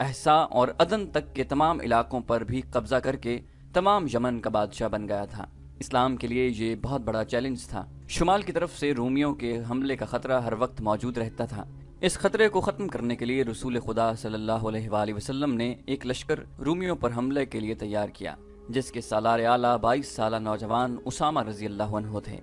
احسا اور عدن تک کے تمام علاقوں پر بھی قبضہ کر کے تمام یمن کا بادشاہ بن گیا تھا۔ اسلام کے لیے یہ بہت بڑا چیلنج تھا۔ شمال کی طرف سے رومیوں کے حملے کا خطرہ ہر وقت موجود رہتا تھا۔ اس خطرے کو ختم کرنے کے لیے رسول خدا صلی اللہ علیہ وآلہ وسلم نے ایک لشکر رومیوں پر حملے کے لیے تیار کیا، جس کے سالار اعلیٰ 22 سالہ نوجوان اسامہ رضی اللہ عنہ تھے،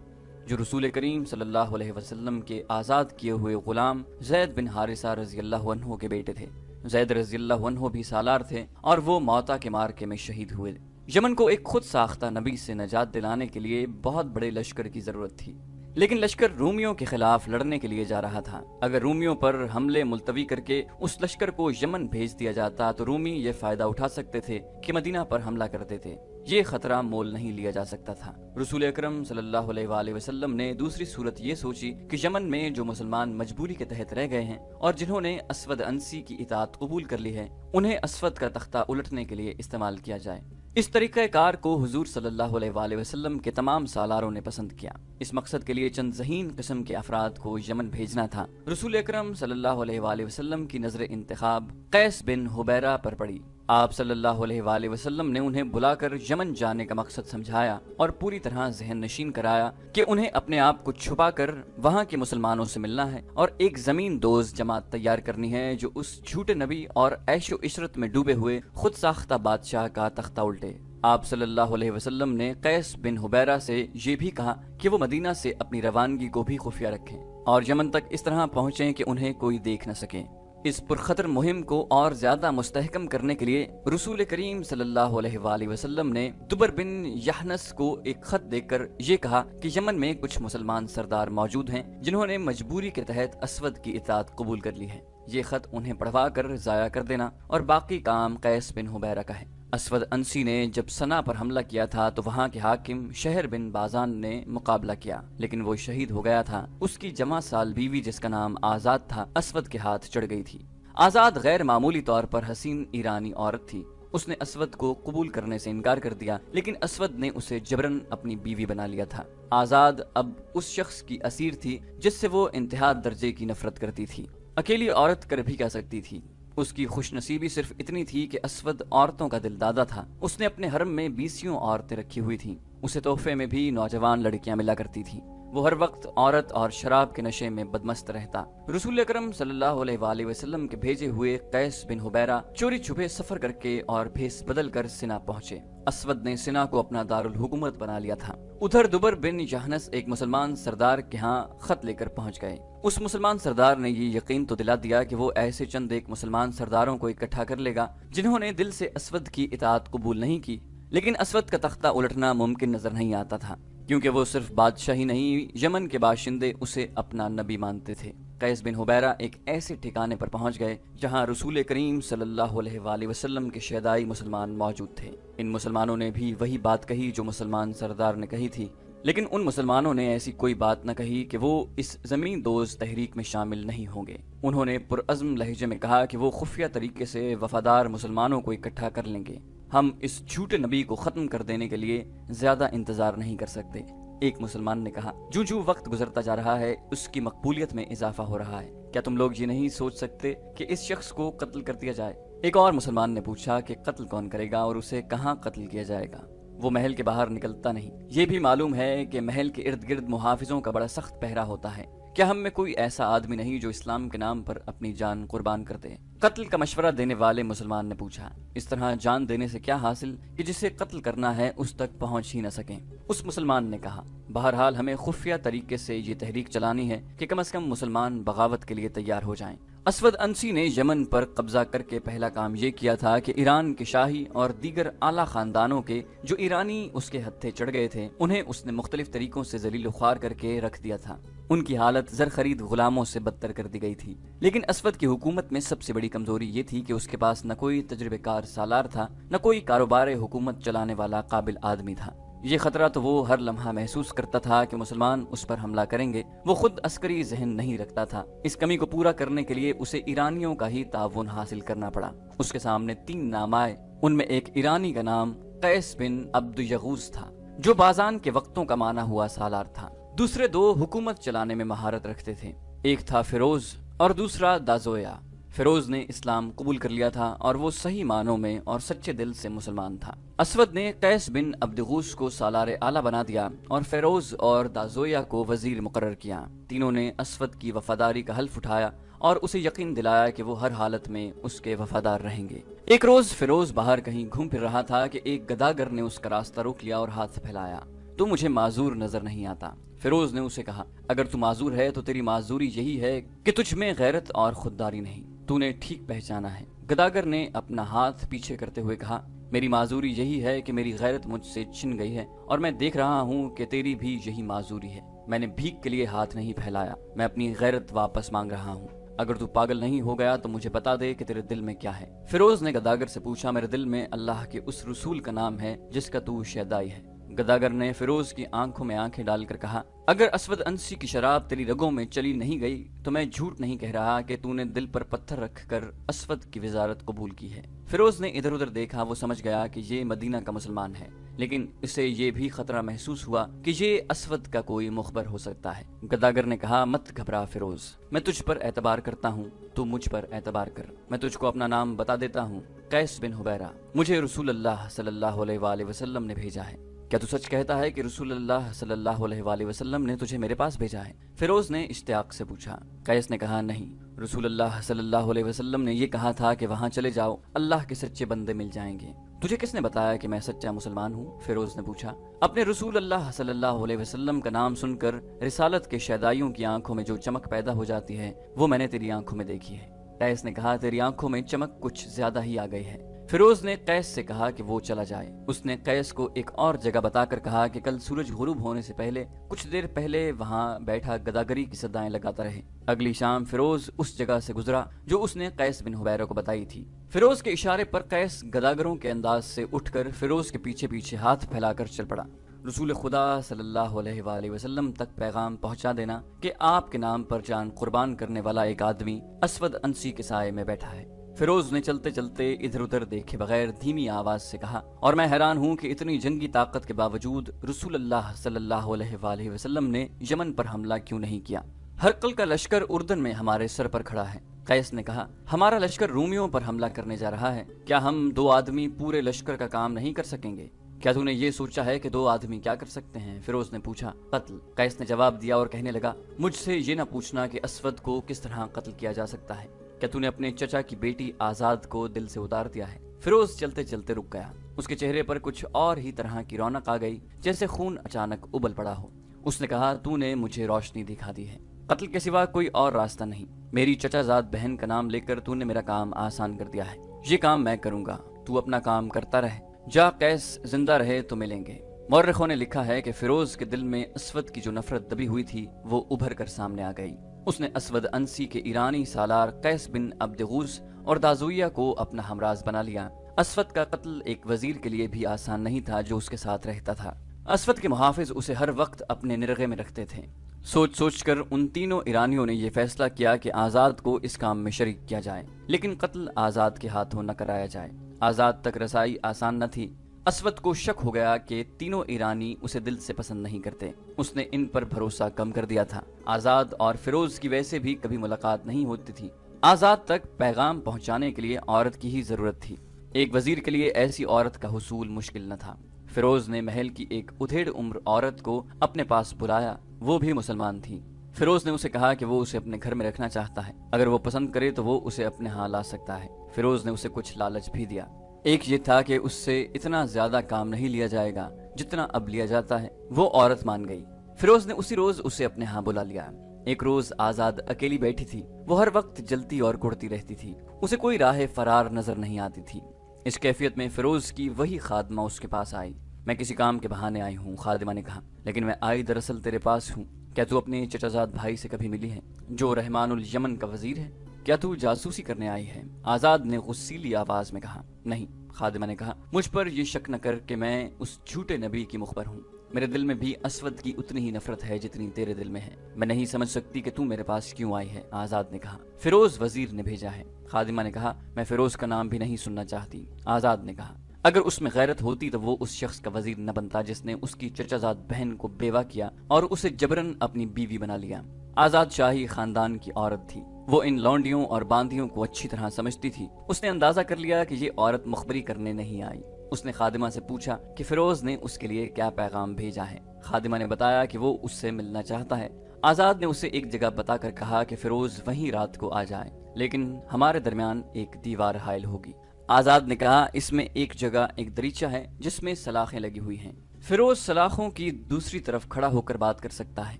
جو رسول کریم صلی اللہ علیہ وسلم کے آزاد کیے ہوئے غلام زید بن حارثہ رضی اللہ عنہ کے بیٹے تھے۔ زید رضی اللہ عنہ بھی سالار تھے اور وہ موتا کے مارکے میں شہید ہوئے۔ یمن کو ایک خود ساختہ نبی سے نجات دلانے کے لیے بہت بڑے لشکر کی ضرورت تھی، لیکن لشکر رومیوں کے خلاف لڑنے کے لیے جا رہا تھا۔ اگر رومیوں پر حملے ملتوی کر کے اس لشکر کو یمن بھیج دیا جاتا تو رومی یہ فائدہ اٹھا سکتے تھے کہ مدینہ پر حملہ کرتے تھے۔ یہ خطرہ مول نہیں لیا جا سکتا تھا۔ رسول اکرم صلی اللہ علیہ وآلہ وسلم نے دوسری صورت یہ سوچی کہ یمن میں جو مسلمان مجبوری کے تحت رہ گئے ہیں اور جنہوں نے اسود انسی کی اطاعت قبول کر لی ہے، انہیں اسود کا تختہ الٹنے کے لیے استعمال کیا جائے۔ اس طریقہ کار کو حضور صلی اللہ علیہ وآلہ وسلم کے تمام سالاروں نے پسند کیا۔ اس مقصد کے لیے چند ذہین قسم کے افراد کو یمن بھیجنا تھا۔ رسول اکرم صلی اللہ علیہ وآلہ وسلم کی نظر انتخاب قیس بن حبیرہ پر پڑی۔ آپ صلی اللہ علیہ وآلہ وسلم نے انہیں بلا کر یمن جانے کا مقصد سمجھایا اور پوری طرح ذہن نشین کرایا کہ انہیں اپنے آپ کو چھپا کر وہاں کے مسلمانوں سے ملنا ہے اور ایک زمین دوز جماعت تیار کرنی ہے جو اس جھوٹے نبی اور عیش و عشرت میں ڈوبے ہوئے خود ساختہ بادشاہ کا تختہ الٹے۔ آپ صلی اللہ علیہ وسلم نے قیس بن حبیرہ سے یہ بھی کہا کہ وہ مدینہ سے اپنی روانگی کو بھی خفیہ رکھیں اور یمن تک اس طرح پہنچیں کہ انہیں کوئی دیکھ نہ سکے۔ اس پرخطر مہم کو اور زیادہ مستحکم کرنے کے لیے رسول کریم صلی اللہ علیہ وآلہ وسلم نے دبر بن یحنس کو ایک خط دے کر یہ کہا کہ یمن میں کچھ مسلمان سردار موجود ہیں جنہوں نے مجبوری کے تحت اسود کی اطاعت قبول کر لی ہے۔ یہ خط انہیں پڑھوا کر ضائع کر دینا اور باقی کام قیس بن حبیرہ کا ہے۔ اسود انسی نے جب سنا پر حملہ کیا تھا تو وہاں کے حاکم شہر بن بازان نے مقابلہ کیا، لیکن وہ شہید ہو گیا تھا۔ اس کی جمع سال بیوی جس کا نام آزاد تھا اسود کے ہاتھ چڑھ گئی تھی۔ آزاد غیر معمولی طور پر حسین ایرانی عورت تھی۔ اس نے اسود کو قبول کرنے سے انکار کر دیا، لیکن اسود نے اسے جبرن اپنی بیوی بنا لیا تھا۔ آزاد اب اس شخص کی اسیر تھی جس سے وہ انتہا درجے کی نفرت کرتی تھی۔ اکیلی عورت کر بھی کیا سکتی تھی؟ اس کی خوش نصیبی صرف اتنی تھی کہ اسود عورتوں کا دل دادا تھا۔ اس نے اپنے حرم میں 20 عورتیں رکھی ہوئی تھیں۔ اسے تحفے میں بھی نوجوان لڑکیاں ملا کرتی تھیں۔ وہ ہر وقت عورت اور شراب کے نشے میں بدمست رہتا۔ رسول اکرم صلی اللہ علیہ وآلہ وسلم کے بھیجے ہوئے قیس بن حبیرہ چوری چھپے سفر کر کے اور بھیس بدل کر سنا پہنچے۔ اسود نے سنا کو اپنا دارالحکومت بنا لیا تھا۔ ادھر دبر بن یحنس ایک مسلمان سردار کے ہاں خط لے کر پہنچ گئے۔ اس مسلمان سردار نے یہ یقین تو دلا دیا کہ وہ ایسے چند ایک مسلمان سرداروں کو اکٹھا کر لے گا جنہوں نے دل سے اسود کی اطاعت قبول نہیں کی، لیکن اسود کا تختہ الٹنا ممکن نظر نہیں آتا تھا، کیونکہ وہ صرف بادشاہ ہی نہیں، یمن کے باشندے اسے اپنا نبی مانتے تھے۔ قیس بن حبیرہ ایک ایسے ٹھکانے پر پہنچ گئے جہاں رسول کریم صلی اللہ علیہ وآلہ وسلم کے شہدائی مسلمان موجود تھے۔ ان مسلمانوں نے بھی وہی بات کہی جو مسلمان سردار نے کہی تھی، لیکن ان مسلمانوں نے ایسی کوئی بات نہ کہی کہ وہ اس زمین دوز تحریک میں شامل نہیں ہوں گے۔ انہوں نے پرعزم لہجے میں کہا کہ وہ خفیہ طریقے سے وفادار مسلمانوں کو اکٹھا کر لیں گے۔ ہم اس جھوٹے نبی کو ختم کر دینے کے لیے زیادہ انتظار نہیں کر سکتے۔ ایک مسلمان نے کہا، جو وقت گزرتا جا رہا ہے اس کی مقبولیت میں اضافہ ہو رہا ہے۔ کیا تم لوگ یہ نہیں سوچ سکتے کہ اس شخص کو قتل کر دیا جائے؟ ایک اور مسلمان نے پوچھا کہ قتل کون کرے گا اور اسے کہاں قتل کیا جائے گا؟ وہ محل کے باہر نکلتا نہیں۔ یہ بھی معلوم ہے کہ محل کے ارد گرد محافظوں کا بڑا سخت پہرا ہوتا ہے۔ کیا ہم میں کوئی ایسا آدمی نہیں جو اسلام کے نام پر اپنی جان قربان کر دے؟ قتل کا مشورہ دینے والے مسلمان نے پوچھا، اس طرح جان دینے سے کیا حاصل کہ جسے قتل کرنا ہے اس تک پہنچ ہی نہ سکیں؟ اس مسلمان نے کہا، بہرحال ہمیں خفیہ طریقے سے یہ تحریک چلانی ہے کہ کم از کم مسلمان بغاوت کے لیے تیار ہو جائیں۔ اسود انسی نے یمن پر قبضہ کر کے پہلا کام یہ کیا تھا کہ ایران کے شاہی اور دیگر اعلیٰ خاندانوں کے جو ایرانی اس کے ہتھے چڑھ گئے تھے انہیں اس نے مختلف طریقوں سے ذلیل و خوار کر کے رکھ دیا تھا۔ ان کی حالت زر خرید غلاموں سے بدتر کر دی گئی تھی۔ لیکن اسود کی حکومت میں سب سے بڑی کمزوری یہ تھی کہ اس کے پاس نہ کوئی تجربہ کار سالار تھا، نہ کوئی کاروبار حکومت چلانے والا قابل آدمی تھا۔ یہ خطرہ تو وہ ہر لمحہ محسوس کرتا تھا کہ مسلمان اس پر حملہ کریں گے۔ وہ خود عسکری ذہن نہیں رکھتا تھا۔ اس کمی کو پورا کرنے کے لیے اسے ایرانیوں کا ہی تعاون حاصل کرنا پڑا۔ اس کے سامنے 3 نام آئے۔ ان میں ایک ایرانی کا نام قیس بن عبد یغوث تھا جو بازان کے وقتوں کا مانا ہوا سالار تھا۔ دوسرے 2 حکومت چلانے میں مہارت رکھتے تھے، ایک تھا فیروز اور دوسرا دازویا۔ فیروز نے اسلام قبول کر لیا تھا اور وہ صحیح معنوں میں اور سچے دل سے مسلمان تھا۔ اسود نے قیس بن عبدغوث کو سالار اعلیٰ بنا دیا اور فیروز اور دازویہ کو وزیر مقرر کیا۔ تینوں نے اسود کی وفاداری کا حلف اٹھایا اور اسے یقین دلایا کہ وہ ہر حالت میں اس کے وفادار رہیں گے۔ ایک روز فیروز باہر کہیں گھوم پھر رہا تھا کہ ایک گداگر نے اس کا راستہ روک لیا اور ہاتھ پھیلایا۔ تو مجھے معذور نظر نہیں آتا۔ فیروز نے اسے کہا، اگر تو معذور ہے تو تیری معذوری یہی ہے کہ تجھ میں غیرت اور خودداری نہیں، تو نے ٹھیک پہچانا ہے۔ گداگر نے اپنا ہاتھ پیچھے کرتے ہوئے کہا، میری معذوری یہی ہے کہ میری غیرت مجھ سے چھن گئی ہے اور میں دیکھ رہا ہوں کہ تیری بھی یہی معذوری ہے۔ میں نے بھیک کے لیے ہاتھ نہیں پھیلایا، میں اپنی غیرت واپس مانگ رہا ہوں۔ اگر تو پاگل نہیں ہو گیا تو مجھے بتا دے کہ تیرے دل میں کیا ہے۔ فیروز نے گداگر سے پوچھا، میرے دل میں اللہ کے اس رسول کا نام ہے جس کا تو شیدائی ہے۔ گداگر نے فیروز کی آنکھوں میں آنکھیں ڈال کر کہا، اگر اسود انسی کی شراب تیری رگوں میں چلی نہیں گئی تو میں جھوٹ نہیں کہہ رہا کہ تو نے دل پر پتھر رکھ کر اسود کی وزارت قبول کی ہے۔ فیروز نے ادھر ادھر دیکھا، وہ سمجھ گیا کہ یہ مدینہ کا مسلمان ہے، لیکن اسے یہ بھی خطرہ محسوس ہوا کہ یہ اسود کا کوئی مخبر ہو سکتا ہے۔ گداگر نے کہا، مت گھبرا فیروز، میں تجھ پر اعتبار کرتا ہوں، تو مجھ پر اعتبار کر۔ میں تجھ کو اپنا نام بتا دیتا ہوں، قیس بن حبیرہ۔ مجھے رسول اللہ صلی اللہ علیہ وآلہ وسلم نے بھیجا ہے۔ کیا تو سچ کہتا ہے کہ رسول اللہ صلی اللہ علیہ وآلہ وسلم نے تجھے میرے پاس بھیجا ہے؟ فیروز نے اشتیاق سے پوچھا۔ قیس نے کہا، نہیں، رسول اللہ صلی اللہ علیہ وسلم نے یہ کہا تھا کہ وہاں چلے جاؤ، اللہ کے سچے بندے مل جائیں گے۔ تجھے کس نے بتایا کہ میں سچا مسلمان ہوں؟ فیروز نے پوچھا۔ اپنے رسول اللہ صلی اللہ علیہ وسلم کا نام سن کر رسالت کے شیدائیوں کی آنکھوں میں جو چمک پیدا ہو جاتی ہے وہ میں نے تیری آنکھوں میں دیکھی ہے۔ قیس نے کہا، تیری آنکھوں میں چمک کچھ زیادہ ہی آ گئی ہے۔ فیروز نے قیس سے کہا کہ وہ چلا جائے۔ اس نے قیس کو ایک اور جگہ بتا کر کہا کہ کل سورج غروب ہونے سے پہلے کچھ دیر پہلے وہاں بیٹھا گداگری کی صدائیں لگاتا رہے۔ اگلی شام فیروز اس جگہ سے گزرا جو اس نے قیس بن حبیرہ کو بتائی تھی۔ فیروز کے اشارے پر قیس گداگروں کے انداز سے اٹھ کر فیروز کے پیچھے پیچھے ہاتھ پھیلا کر چل پڑا۔ رسول خدا صلی اللہ علیہ وآلہ وسلم تک پیغام پہنچا دینا کہ آپ کے نام پر جان قربان کرنے والا ایک آدمی اسود انسی کے سائے میں بیٹھا ہے۔ فیروز نے چلتے چلتے ادھر ادھر دیکھے بغیر دھیمی آواز سے کہا، اور میں حیران ہوں کہ اتنی جنگی طاقت کے باوجود رسول اللہ صلی اللہ علیہ وآلہ وسلم نے یمن پر حملہ کیوں نہیں کیا؟ ہرقل کا لشکر اردن میں ہمارے سر پر کھڑا ہے۔ قیس نے کہا، ہمارا لشکر رومیوں پر حملہ کرنے جا رہا ہے، کیا ہم دو آدمی پورے لشکر کا کام نہیں کر سکیں گے؟ کیا تو نے یہ سوچا ہے کہ دو آدمی کیا کر سکتے ہیں؟ فیروز نے پوچھا۔ قتل، قیس نے جواب دیا اور کہنے لگا، مجھ سے یہ نہ پوچھنا کہ اسود کو کس طرح قتل کیا جا سکتا ہے۔ کیا تو نے اپنے چچا کی بیٹی آزاد کو دل سے اتار دیا ہے؟ فیروز چلتے چلتے رک گیا۔ اس کے چہرے پر کچھ اور ہی طرح کی رونق آ گئی، جیسے خون اچانک ابل پڑا ہو۔ اس نے کہا، تو نے مجھے روشنی دکھا دی ہے، قتل کے سوا کوئی اور راستہ نہیں۔ میری چچا زاد بہن کا نام لے کر تو نے میرا کام آسان کر دیا ہے، یہ کام میں کروں گا، تو اپنا کام کرتا رہ۔ جا قیس، زندہ رہے تو ملیں گے۔ مورخوں نے لکھا ہے کہ فیروز کے دل میں اسود کی جو نفرت دبی ہوئی تھی وہ ابھر کر سامنے آ گئی۔ اس نے اسود انسی کے ایرانی سالار قیس بن عبدغوث اور دازویہ کو اپنا ہمراز بنا لیا۔ اسود کا قتل ایک وزیر کے لیے بھی آسان نہیں تھا جو اس کے ساتھ رہتا تھا۔ اسود کے محافظ اسے ہر وقت اپنے نرغے میں رکھتے تھے۔ سوچ سوچ کر ان تینوں ایرانیوں نے یہ فیصلہ کیا کہ آزاد کو اس کام میں شریک کیا جائے، لیکن قتل آزاد کے ہاتھوں نہ کرایا جائے۔ آزاد تک رسائی آسان نہ تھی۔ اسود کو شک ہو گیا کہ تینوں ایرانی اسے دل سے پسند نہیں کرتے۔ اس نے ان پر بھروسہ کم کر دیا تھا۔ آزاد اور فیروز کی ویسے بھی کبھی ملاقات نہیں ہوتی تھی۔ آزاد تک پیغام پہنچانے کے لیے عورت کی ہی ضرورت تھی۔ ایک وزیر کے لیے ایسی عورت کا حصول مشکل نہ تھا۔ فیروز نے محل کی ایک ادھیڑ عمر عورت کو اپنے پاس بلایا، وہ بھی مسلمان تھی۔ فیروز نے اسے کہا کہ وہ اسے اپنے گھر میں رکھنا چاہتا ہے، اگر وہ پسند کرے تو وہ اسے اپنے ہاں لا سکتا ہے۔ فیروز نے اسے کچھ لالچ بھی دیا۔ ایک یہ تھا کہ اس سے اتنا زیادہ کام نہیں لیا جائے گا جتنا اب لیا جاتا ہے۔ وہ عورت مان گئی۔ فیروز نے اسی روز اسے اپنے ہاں بلا لیا۔ ایک روز آزاد اکیلی بیٹھی تھی۔ وہ ہر وقت جلتی اور گڑتی رہتی تھی، اسے کوئی راہ فرار نظر نہیں آتی تھی۔ اس کیفیت میں فیروز کی وہی خادمہ اس کے پاس آئی۔ میں کسی کام کے بہانے آئی ہوں، خادمہ نے کہا، لیکن میں آئی دراصل تیرے پاس ہوں۔ کیا تو اپنے چچا زاد بھائی سے کبھی ملی ہے جو رحمان الیمن کا وزیر ہے؟ کیا تو جاسوسی کرنے آئی ہے؟ آزاد نے غصیلی آواز میں کہا۔ نہیں، خادمہ نے کہا، مجھ پر یہ شک نہ کر کہ میں اس جھوٹے نبی کی مخبر ہوں۔ میرے دل میں بھی اسود کی اتنی ہی نفرت ہے جتنی تیرے دل میں ہے۔ میں نہیں سمجھ سکتی کہ تو میرے پاس کیوں آئی ہے۔ آزاد نے کہا، فیروز وزیر نے بھیجا ہے۔ خادمہ نے کہا، میں فیروز کا نام بھی نہیں سننا چاہتی۔ آزاد نے کہا، اگر اس میں غیرت ہوتی تو وہ اس شخص کا وزیر نہ بنتا جس نے اس کی چچا زاد بہن کو بیوہ کیا اور اسے جبرن اپنی بیوی بنا لیا۔ آزاد شاہی خاندان کی عورت تھی، وہ ان لونڈیوں اور باندیوں کو اچھی طرح سمجھتی تھی۔ اس نے اندازہ کر لیا کہ یہ عورت مخبری کرنے نہیں آئی۔ اس نے خادمہ سے پوچھا کہ فیروز نے اس کے لیے کیا پیغام بھیجا ہے۔ خادمہ نے بتایا کہ وہ اس سے ملنا چاہتا ہے۔ آزاد نے اسے ایک جگہ بتا کر کہا کہ فیروز وہیں رات کو آ جائے، لیکن ہمارے درمیان ایک دیوار حائل ہوگی۔ آزاد نے کہا اس میں ایک جگہ ایک دریچہ ہے جس میں سلاخیں لگی ہوئی ہیں، فیروز سلاخوں کی دوسری طرف کھڑا ہو کر بات کر سکتا ہے۔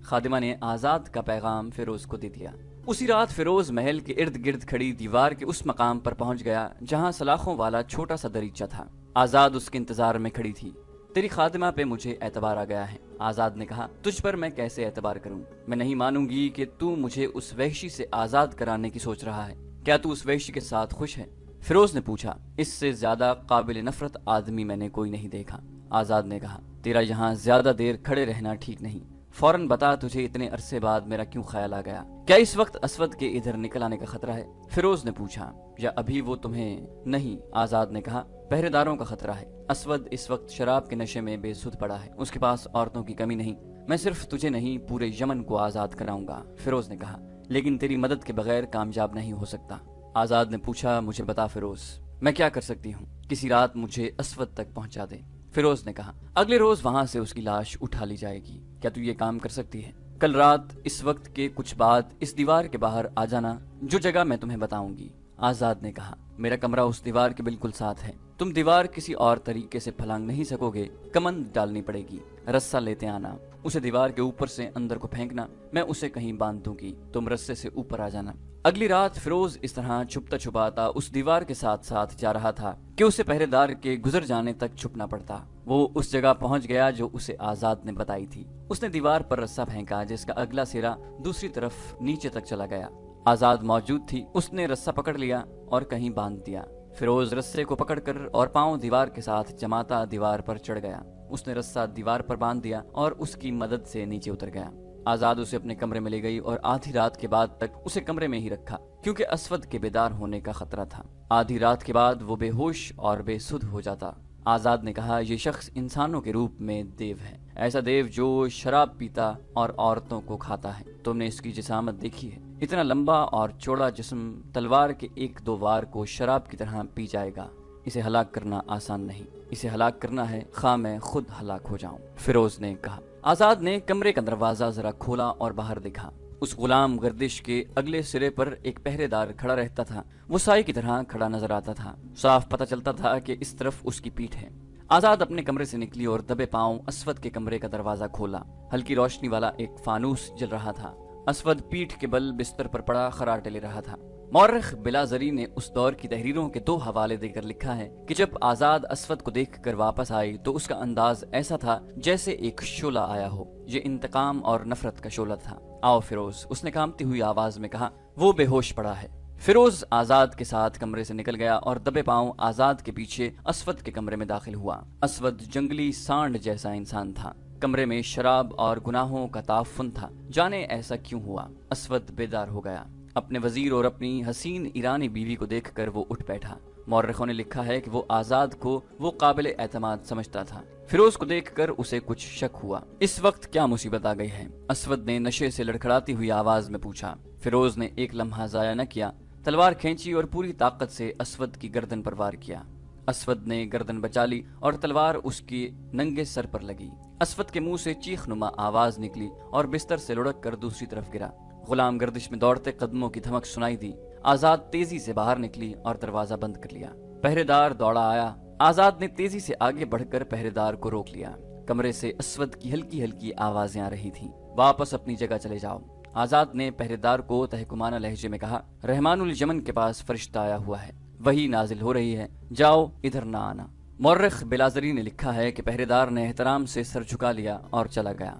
خادمہ نے آزاد کا پیغام فیروز کو دے دیا۔ اسی رات فیروز محل کے ارد گرد کھڑی دیوار کے اس مقام پر پہنچ گیا جہاں سلاخوں والا چھوٹا سا دریچہ تھا۔ آزاد اس کے انتظار میں کھڑی تھی۔ تیری خادمہ پہ مجھے اعتبار آ گیا ہے، آزاد نے کہا۔ تجھ پر میں کیسے اعتبار کروں؟ میں نہیں مانوں گی کہ تو مجھے اس وحشی سے آزاد کرانے کی سوچ رہا ہے۔ کیا تو اس وحشی کے ساتھ خوش ہے؟ فیروز نے پوچھا۔ اس سے زیادہ قابل نفرت آدمی میں نے کوئی نہیں دیکھا، آزاد نے کہا۔ تیرا یہاں زیادہ دیر کھڑے رہنا ٹھیک نہیں، فوراً بتا تجھے اتنے عرصے بعد میرا کیوں خیال آ گیا؟ کیا اس وقت اسود کے ادھر نکل آنے کا خطرہ ہے؟ فیروز نے پوچھا۔ یا ابھی وہ تمہیں نہیں، آزاد نے کہا، پہرے داروں کا خطرہ ہے۔ اسود اس وقت شراب کے نشے میں بے سدھ پڑا ہے، اس کے پاس عورتوں کی کمی نہیں۔ میں صرف تجھے نہیں پورے یمن کو آزاد کراؤں گا، فیروز نے کہا، لیکن تیری مدد کے بغیر کامیاب نہیں ہو سکتا۔ آزاد نے پوچھا، مجھے بتا فیروز، میں کیا کر سکتی ہوں؟ کسی رات مجھے اسود تک پہنچا دے، فیروز نے کہا۔ اگلے روز وہاں سے اس کی لاش اٹھا لی جائے گی۔ کیا تو یہ کام کر سکتی ہے؟ کل رات اس وقت کے کچھ بعد اس دیوار کے باہر آ جانا، جو جگہ میں تمہیں بتاؤں گی، آزاد نے کہا۔ میرا کمرہ اس دیوار کے بالکل ساتھ ہے، تم دیوار کسی اور طریقے سے پھلانگ نہیں سکوگے، کمند ڈالنی پڑے گی، رسہ لیتے آنا، اسے دیوار کے اوپر سے اندر کو پھینکنا، میں اسے کہیں باندھ دوں گی، تم رسے سے اوپر آ جانا۔ اگلی رات فیروز اس طرح چھپتا چھپاتا اس دیوار کے ساتھ ساتھ جا رہا تھا کہ اسے پہرے دار کے گزر جانے تک چھپنا پڑتا۔ وہ اس جگہ پہنچ گیا جو اسے آزاد نے بتائی تھی۔ اس نے دیوار پر رسہ پھینکا جس کا اگلا سرا دوسری طرف نیچے تک چلا گیا۔ آزاد موجود تھی، اس نے رسہ پکڑ لیا اور کہیں باندھ دیا۔ فیروز رسے کو پکڑ کر اور پاؤں دیوار کے ساتھ جماتا دیوار پر چڑھ گیا۔ اس نے رسہ دیوار پر باندھ دیا اور اس کی مدد سے نیچے اتر گیا۔ آزاد اسے اپنے کمرے میں لے گئی اور آدھی رات کے بعد تک اسے کمرے میں ہی رکھا کیونکہ اسود کے بیدار ہونے کا خطرہ تھا۔ آدھی رات کے بعد وہ بے ہوش اور بے سدھ ہو جاتا۔ آزاد نے کہا، یہ شخص انسانوں کے روپ میں دیو ہے، ایسا دیو جو شراب پیتا اور عورتوں کو کھاتا ہے۔ تم نے اس کی جسامت دیکھی ہے، اتنا لمبا اور چوڑا جسم تلوار کے ایک دو وار کو شراب کی طرح پی جائے گا۔ اسے ہلاک کرنا آسان نہیں، اسے ہلاک کرنا ہے خواہ میں خود ہلاک ہو جاؤں، فیروز نے کہا۔ آزاد نے کمرے کا دروازہ ذرا کھولا اور باہر دیکھا۔ اس غلام گردش کے اگلے سرے پر ایک پہرے دار کھڑا رہتا تھا، وہ سائے کی طرح کھڑا نظر آتا تھا، صاف پتہ چلتا تھا کہ اس طرف اس کی پیٹھ ہے۔ آزاد اپنے کمرے سے نکلی اور دبے پاؤں اسود کے کمرے کا دروازہ کھولا۔ ہلکی روشنی والا ایک فانوس جل رہا تھا۔ اسود پیٹھ کے بل بستر پر پڑا خراٹے لے رہا تھا۔ مورخ بلازری نے اس دور کی تحریروں کے 2 حوالے دے کر لکھا ہے کہ جب آزاد اسود کو دیکھ کر واپس آئی تو اس کا انداز ایسا تھا جیسے ایک شعلہ آیا ہو، یہ انتقام اور نفرت کا شعلہ تھا۔ آؤ فیروز، اس نے کانپتی ہوئی آواز میں کہا، وہ بے ہوش پڑا ہے۔ فیروز آزاد کے ساتھ کمرے سے نکل گیا اور دبے پاؤں آزاد کے پیچھے اسود کے کمرے میں داخل ہوا۔ اسود جنگلی سانڈ جیسا انسان تھا، کمرے میں شراب اور گناہوں کا تعفن تھا۔ جانے ایسا کیوں ہوا؟ اسود بیدار ہو گیا۔ اپنے وزیر اور اپنی حسین ایرانی بیوی کو دیکھ کر وہ اٹھ بیٹھا۔ مورخوں نے لکھا ہے کہ وہ آزاد کو وہ قابل اعتماد سمجھتا تھا۔ فیروز کو دیکھ کر اسے کچھ شک ہوا، اس وقت کیا مصیبت آ گئی ہے؟ اسود نے نشے سے لڑکھڑاتی ہوئی آواز میں پوچھا۔ فیروز نے ایک لمحہ ضائع نہ کیا، تلوار کھینچی اور پوری طاقت سے اسود کی گردن پر وار کیا۔ اسود نے گردن بچا لی اور تلوار اس کی ننگے سر پر لگی۔ اسود کے منہ سے چیخ نما آواز نکلی اور بستر سے لڑک کر دوسری طرف گرا۔ غلام گردش میں دوڑتے قدموں کی دھمک سنائی دی۔ آزاد تیزی سے باہر نکلی اور دروازہ بند کر لیا۔ پہرے دار دوڑا آیا۔ آزاد نے تیزی سے آگے بڑھ کر پہرے دار کو روک لیا۔ کمرے سے اسود کی ہلکی ہلکی آوازیں آ رہی تھیں۔ واپس اپنی جگہ چلے جاؤ، آزاد نے پہرے دار کو تحکمانہ لہجے میں کہا۔ رحمان الجمن کے پاس فرشتہ آیا ہوا ہے، وہی نازل ہو رہی ہے، جاؤ ادھر نہ آنا۔ مورخ بلازری نے لکھا ہے کہ پہرے دار نے احترام سے سر جھکا لیا اور چلا گیا۔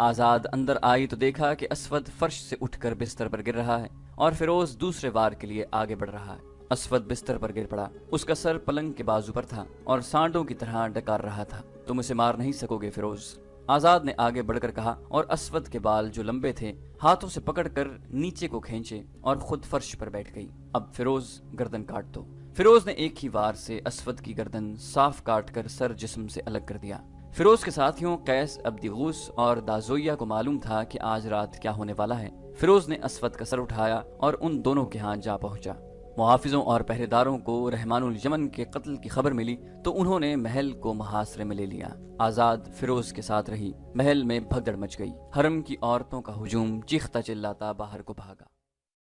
آزاد اندر آئی تو دیکھا کہ اسود فرش سے اٹھ کر بستر پر گر رہا ہے اور فیروز دوسرے وار کے لیے آگے بڑھ رہا ہے۔ اسود بستر پر گر پڑا، اس کا سر پلنگ کے بازو پر تھا اور سانڈوں کی طرح ڈکار رہا تھا۔ تم اسے مار نہیں سکو گے فیروز، آزاد نے آگے بڑھ کر کہا اور اسود کے بال جو لمبے تھے ہاتھوں سے پکڑ کر نیچے کو کھینچے اور خود فرش پر بیٹھ گئی۔ اب فیروز گردن کاٹ دو۔ فیروز نے ایک ہی وار سے اسود کی گردن صاف کاٹ کر سر جسم سے الگ کر دیا۔ فیروز کے ساتھیوں قیس، عبدغوث اور دازویہ کو معلوم تھا کہ آج رات کیا ہونے والا ہے۔ فیروز نے اسود کا سر اٹھایا اور ان دونوں کے ہاں جا پہنچا۔ محافظوں اور پہرے داروں کو رحمان الیمن کے قتل کی خبر ملی تو انہوں نے محل کو محاصرے میں لے لیا۔ آزاد فیروز کے ساتھ رہی۔ محل میں بھگدڑ مچ گئی۔ حرم کی عورتوں کا ہجوم چیختا چلاتا باہر کو بھاگا۔